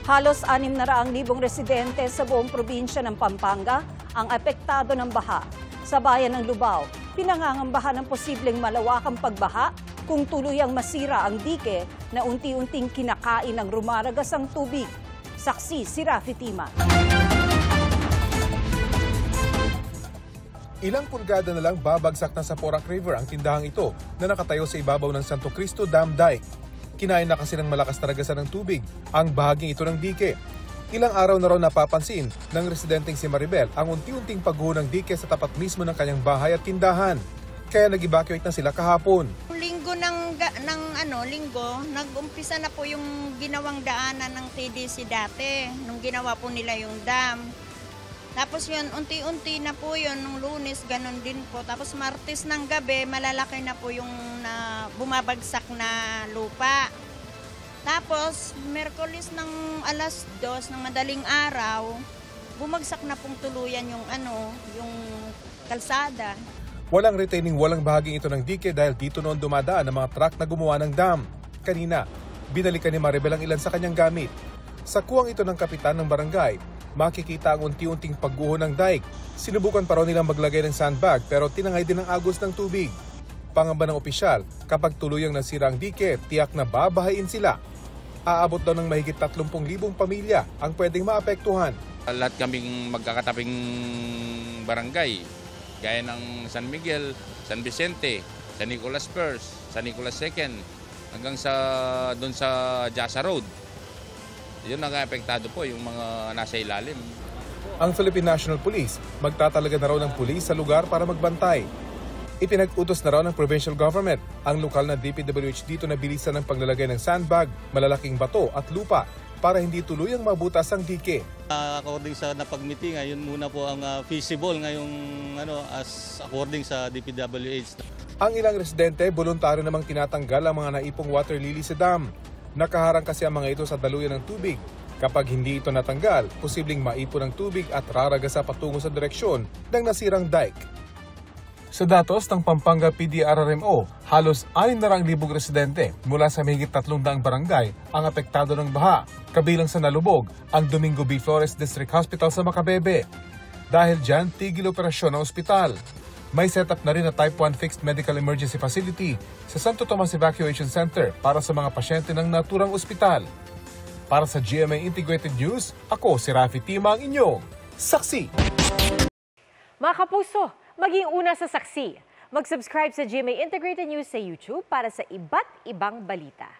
Halos 600,000 residente sa buong probinsya ng Pampanga ang apektado ng baha. Sa bayan ng Lubao, pinangangambahan ng posibleng malawakang pagbaha kung tuluyang masira ang dike na unti-unting kinakain ng rumaragasang tubig. Saksi si Rafi Tima. Ilang pulgada na lang babagsak na sa Porac River ang tindahang ito na nakatayo sa ibabaw ng Santo Cristo Dam Dike. Kinain na kasi ng malakas na ragasan ng tubig ang bahaging ito ng dike. Ilang araw na raw napapansin ng residenteng si Maribel ang unti-unting pagguho ng dike sa tapat mismo ng kanyang bahay at tindahan. Kaya nag-evacuate na sila kahapon. Linggo, nag-umpisa na po yung ginawang daanan ng TDC dati, nung ginawa po nila yung dam. Tapos yun, unti-unti na po yun, nung Lunes, ganun din po. Tapos Martes ng gabi, malalaki na po yung bumabagsak na lupa. Tapos, Merkulis ng alas 2 ng madaling araw, bumagsak na pong tuluyan yung kalsada. Walang retaining, walang bahaging ito ng dike dahil dito noon dumadaan ang mga truck na gumawa ng dam. Kanina, binalikan ni Maribel ang ilan sa kanyang gamit. Sa kuwang ito ng kapitan ng barangay, makikita ang unti-unting pagguho ng dike. Sinubukan pa raw nilang maglagay ng sandbag pero tinangay din ang agos ng tubig. Pangamba ng opisyal, kapag tuluyang nasira ang dike, tiyak na babahain sila. Aabot daw ng mahigit 30,000 pamilya ang pwedeng maapektuhan. Lahat kaming magkakatabing barangay, gaya ng San Miguel, San Vicente, San Nicolas First, San Nicolas Second, hanggang doon sa Jasa Road. Yun nag-apektado po yung mga nasa ilalim. Ang Philippine National Police magtatalaga na raw ng pulis sa lugar para magbantay. Ipinag-utos na raw ng provincial government ang lokal na DPWH dito na bilisan ng paglalagay ng sandbag, malalaking bato at lupa para hindi tuluyang mabutas ang dike. According sa napag-meeting, yun muna po ang feasible ngayong as according sa DPWH. Ang ilang residente voluntaryo namang tinatanggal ang mga naipong water lily sa dam. Nakaharang kasi ang mga ito sa daluyan ng tubig. Kapag hindi ito natanggal, posibleng maipon ang tubig at raragasa patungo sa direksyon ng nasirang dike. Sa datos ng Pampanga PDRRMO, halos 600,000 residente mula sa mahigit 300 barangay ang apektado ng baha, kabilang sa nalubog ang Domingo B. Flores District Hospital sa Macabebe. Dahil dyan, tigil operasyon ang ospital. May setup na rin na Type 1 Fixed Medical Emergency Facility sa Santo Tomas Evacuation Center para sa mga pasyente ng naturang ospital. Para sa GMA Integrated News, ako si Rafi Tima, ang inyong saksi. Mga kapuso, maging una sa saksi. Mag-subscribe sa GMA Integrated News sa YouTube para sa iba't ibang balita.